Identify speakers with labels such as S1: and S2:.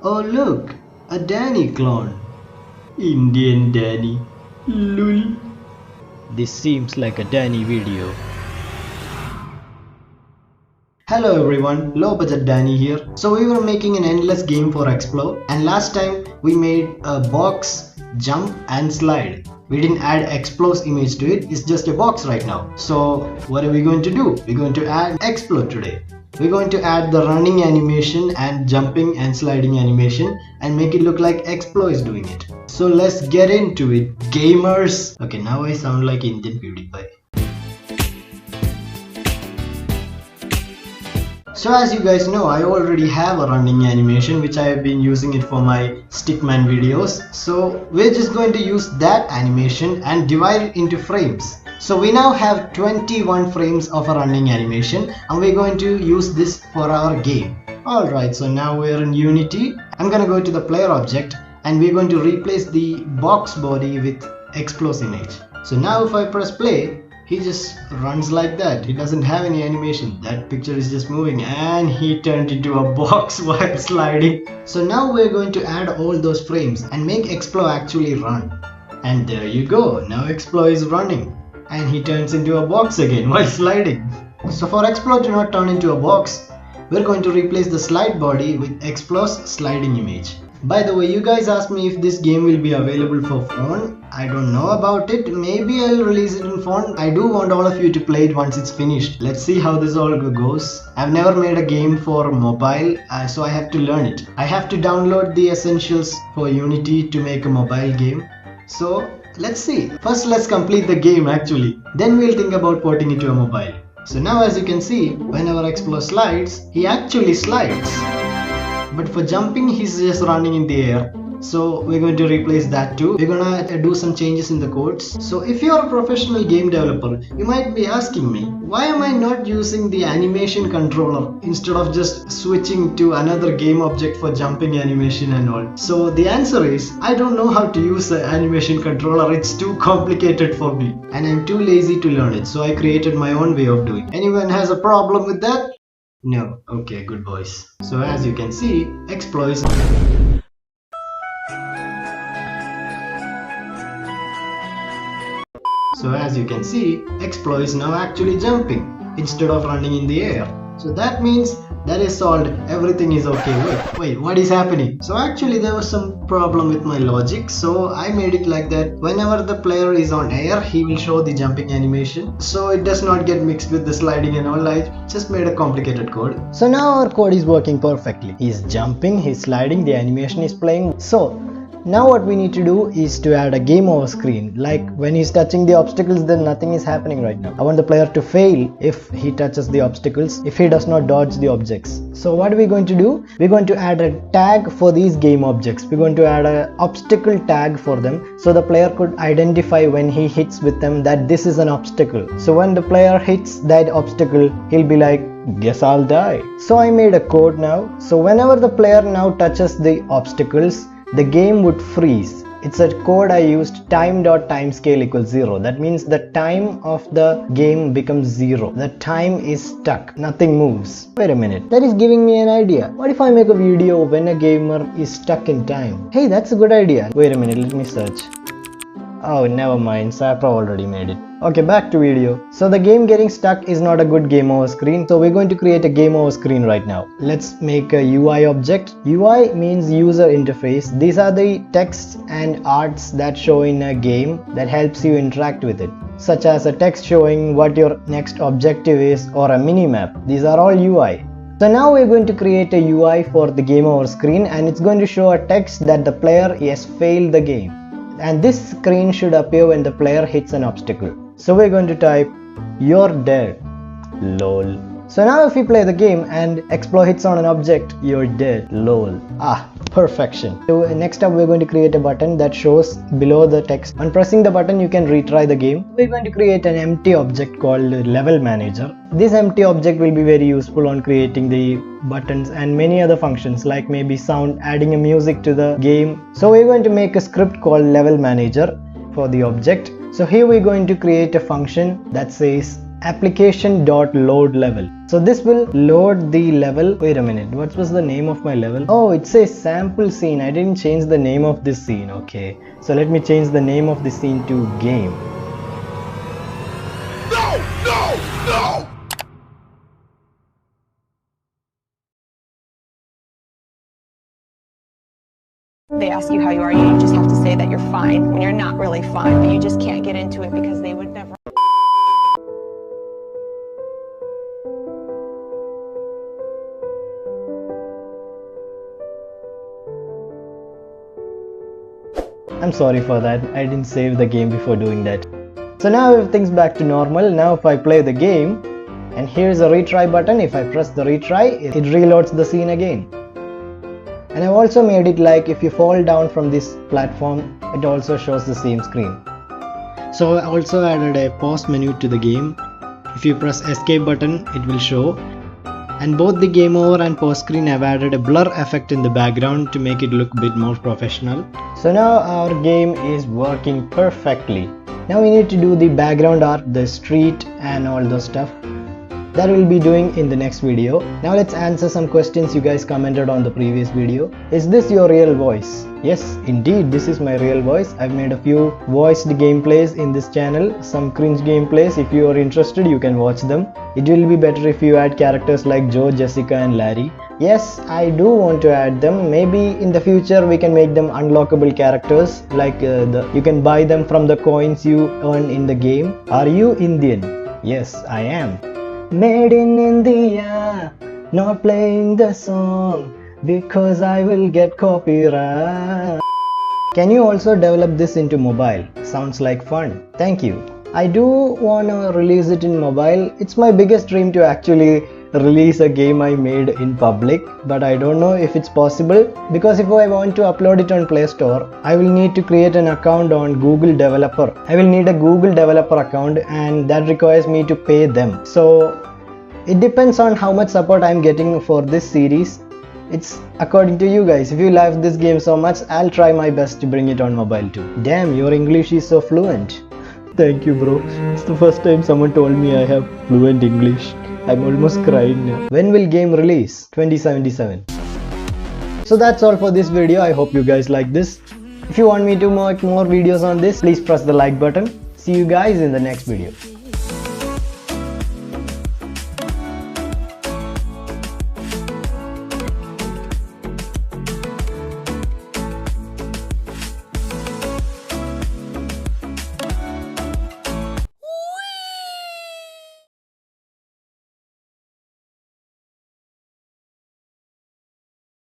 S1: Oh look, a Dani clone. Indian Dani. Lul.
S2: This seems like a Dani video.
S1: Hello everyone, low budget Dani here. So we were making an endless game for Xplo, and last time we made a box, jump and slide. We didn't add Xplo's image to it, it's just a box right now. So what are we going to do? We're going to add Xplo today. We're going to add the running animation and jumping and sliding animation and make it look like Xplo is doing it. So let's get into it, gamers. Okay, now I sound like Indian PewDiePie. So as you guys know, I already have a running animation which I have been using it for my stickman videos. So we're just going to use that animation and divide it into frames. So we now have 21 frames of a running animation and we're going to use this for our game. Alright, so now we're in Unity. I'm gonna go to the player object and we're going to replace the box body with Xplo's image. So now if I press play, he just runs like that. He doesn't have any animation. That picture is just moving and he turned into a box while sliding. So now we're going to add all those frames and make Xplo actually run. And there you go. Now Xplo is running and he turns into a box again while sliding. So for Xplo to not turn into a box, we're going to replace the slide body with Xplo's sliding image. By the way, you guys asked me if this game will be available for phone. I don't know about it. Maybe I'll release it in phone. I do want all of you to play it once it's finished. Let's see how this all goes. I've never made a game for mobile, so I have to learn it. I have to download the essentials for Unity to make a mobile game. So let's see. First let's complete the game actually. Then we'll think about porting it to a mobile. So now as you can see, whenever Xplo slides, he actually slides. But for jumping, he's just running in the air. So we're going to replace that too. We're gonna do some changes in the codes. So if you're a professional game developer, you might be asking me, why am I not using the animation controller instead of just switching to another game object for jumping animation and all? So the answer is, I don't know how to use the animation controller. It's too complicated for me and I'm too lazy to learn it. So I created my own way of doing it. Anyone has a problem with that? No. Okay, good boys. So as you can see, Xplo is... So as you can see, Xplo is now actually jumping instead of running in the air. So that means that is solved. Everything is okay. Wait, what is happening? So actually there was some problem with my logic. So I made it like that whenever the player is on air, he will show the jumping animation. So it does not get mixed with the sliding and all. I just made a complicated code. So now our code is working perfectly. He's jumping, he's sliding, the animation is playing. So now what we need to do is to add a game over screen. Like when he's touching the obstacles, then nothing is happening right now. I want the player to fail if he touches the obstacles, if he does not dodge the objects. So what are we going to do? We're going to add a tag for these game objects. We're going to add an obstacle tag for them so the player could identify when he hits with them that this is an obstacle. So when the player hits that obstacle, he'll be like, guess I'll die. So I made a code now. So whenever the player now touches the obstacles, the game would freeze. It's a code I used, time.timescale equals 0. That means the time of the game becomes 0. The time is stuck. Nothing moves. Wait a minute. That is giving me an idea. What if I make a video when a gamer is stuck in time? Hey, that's a good idea. Wait a minute. Let me search. Oh, never mind. Sapra already made it. Okay, back to video. So the game getting stuck is not a good game over screen. So we're going to create a game over screen right now. Let's make a UI object. UI means user interface. These are the texts and arts that show in a game that helps you interact with it, such as a text showing what your next objective is or a mini map. These are all UI. So now we're going to create a UI for the game over screen and it's going to show a text that the player has failed the game. And this screen should appear when the player hits an obstacle. So we're going to type, you're dead, lol. So now if we play the game and Xplo hits on an object, you're dead, lol. Perfection. So next up we're going to create a button that shows below the text. On pressing the button you can retry the game. We're going to create an empty object called level manager. This empty object will be very useful on creating the buttons and many other functions like maybe sound, adding a music to the game. So we're going to make a script called level manager for the object. So here we're going to create a function that says application.loadLevel. So this will load the level. Wait a minute, what was the name of my level? Oh, it says sample scene. I didn't change the name of this scene. Okay, so let me change the name of the scene to game.
S3: No!
S4: They ask you how you are, you just have to say that you're fine when you're not really fine, but you just can't get into it because they would never.
S1: I'm sorry for that, I didn't save the game before doing that. So now everything's back to normal. Now if I play the game, and here's a retry button, if I press the retry, it reloads the scene again. And I've also made it like if you fall down from this platform, it also shows the same screen. So I also added a pause menu to the game. If you press escape button, it will show. And both the game over and pause screen have added a blur effect in the background to make it look a bit more professional. So now our game is working perfectly. Now we need to do the background art, the street and all those stuff. That we'll be doing in the next video. Now let's answer some questions you guys commented on the previous video. Is this your real voice? Yes, indeed, this is my real voice. I've made a few voiced gameplays in this channel, some cringe gameplays. If you are interested, you can watch them. It will be better if you add characters like Joe, Jessica and Larry. Yes, I do want to add them. Maybe in the future we can make them unlockable characters, like you can buy them from the coins you earn in the game. Are you Indian? Yes, I am. Made in India, not playing the song because I will get copyright. Can you also develop this into mobile? Sounds like fun. Thank you. I do wanna release it in mobile. It's my biggest dream to actually release a game I made in public, but I don't know if it's possible, because if I want to upload it on Play Store, I will need to create an account on Google Developer. I will need a Google Developer account and that requires me to pay them. So it depends on how much support I'm getting for this series. It's according to you guys. If you love this game so much, I'll try my best to bring it on mobile too. Damn, your English is so fluent. Thank you, bro. It's the first time someone told me I have fluent English. I'm almost crying now. When will game release? 2077. So that's all for this video. I hope you guys like this. If you want me to make more videos on this, please press the like button. See you guys in the next video.